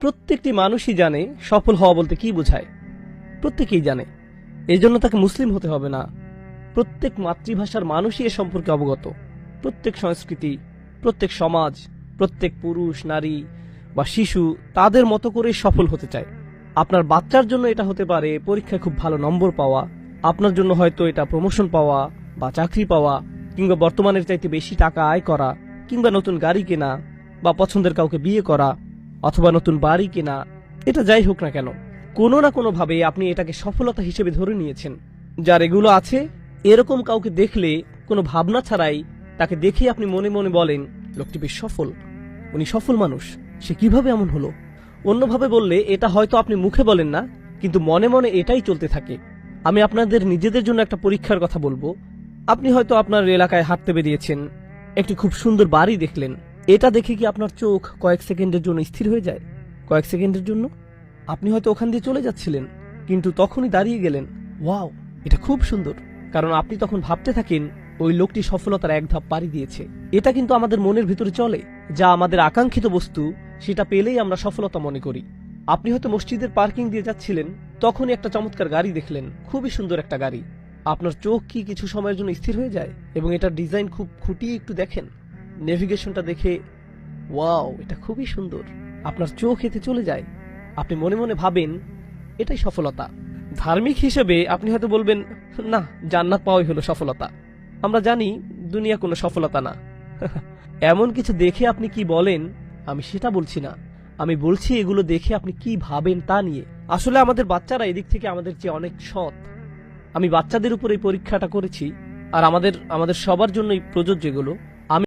প্রত্যেকটি মানুষই জানে সফল হওয়া বলতে কি বোঝায়। প্রত্যেকেই জানে, এই জন্য তাকে মুসলিম হতে হবে না। প্রত্যেক মাতৃভাষার মানুষই এ সম্পর্কে অবগত। প্রত্যেক সংস্কৃতি, প্রত্যেক সমাজ, প্রত্যেক পুরুষ, নারী বা শিশু তাদের মতো করে সফল হতে চায়। আপনার বাচ্চার জন্য এটা হতে পারে পরীক্ষায় খুব ভালো নম্বর পাওয়া, আপনার জন্য হয়তো এটা প্রমোশন পাওয়া বা চাকরি পাওয়া, কিংবা বর্তমানের চাইতে বেশি টাকা আয় করা, কিংবা নতুন গাড়ি কেনা, বা পছন্দের কাউকে বিয়ে করা, অথবা নতুন বাড়ি কেনা। এটা যাই হোক না কেন, কোনো না কোনো ভাবে আপনি এটাকে সফলতা হিসেবে ধরে নিয়েছেন। যার এগুলো আছে, এরকম কাউকে দেখলে কোনো ভাবনা ছাড়াই তাকে দেখে আপনি মনে মনে বলেন, লোকটি বেশ সফল, উনি সফল মানুষ, সে কিভাবে এমন হলো। অন্যভাবে বললে, এটা হয়তো আপনি মুখে বলেন না, কিন্তু মনে মনে এটাই চলতে থাকে। আমি আপনাদের নিজেদের জন্য একটা পরীক্ষার কথা বলবো। আপনি হয়তো আপনার এলাকায় হাঁটতে বেরিয়েছেন, একটি খুব সুন্দর বাড়ি দেখলেন। এটা দেখে কি আপনার চোখ কয়েক সেকেন্ডের জন্য স্থির হয়ে যায়? কয়েক সেকেন্ডের জন্য আপনি হয়তো ওখান দিয়ে চলে যাচ্ছিলেন, কিন্তু তখনই দাঁড়িয়ে গেলেন, ওয়াও, এটা খুব সুন্দর। কারণ আপনি তখন ভাবতে থাকেন, ওই লোকটি সফলতার এক ধাপ পাড়ি দিয়েছে। এটা কিন্তু আমাদের মনের ভিতরে চলে, যা আমাদের আকাঙ্ক্ষিত বস্তু, সেটা পেলেই আমরা সফলতা মনে করি। আপনি হয়তো মসজিদের পার্কিং দিয়ে যাচ্ছিলেন, তখনই একটা চমৎকার গাড়ি দেখলেন, খুবই সুন্দর একটা গাড়ি। আপনার চোখ কি কিছু সময়ের জন্য স্থির হয়ে যায় এবং এটার ডিজাইন খুব খুঁটিয়ে একটু দেখেন, নেভিগেশনটা দেখে, ওয়াও, এটা খুবই সুন্দর। আপনার চোখ এতে চলে যায়, আপনি মনে মনে ভাবেন, এটাই সফলতা। ধার্মিক হিসেবে আপনি হয়তো বলবেন, না, জান্নাত পাওয়াই হলো সফলতা। আমরা জানি দুনিয়া কোনো সফলতা না। এমন কিছু দেখে আপনি কি বলেন, আমি সেটা বলছি না। আমি বলছি এগুলো দেখে আপনি কি ভাবেন তা নিয়ে। আসলে আমাদের বাচ্চারা এদিক থেকে আমাদের চেয়ে অনেক সৎ। আমি বাচ্চাদের উপর এই পরীক্ষাটা করেছি, আর আমাদের সবার জন্যই প্রযোজ্য এগুলো।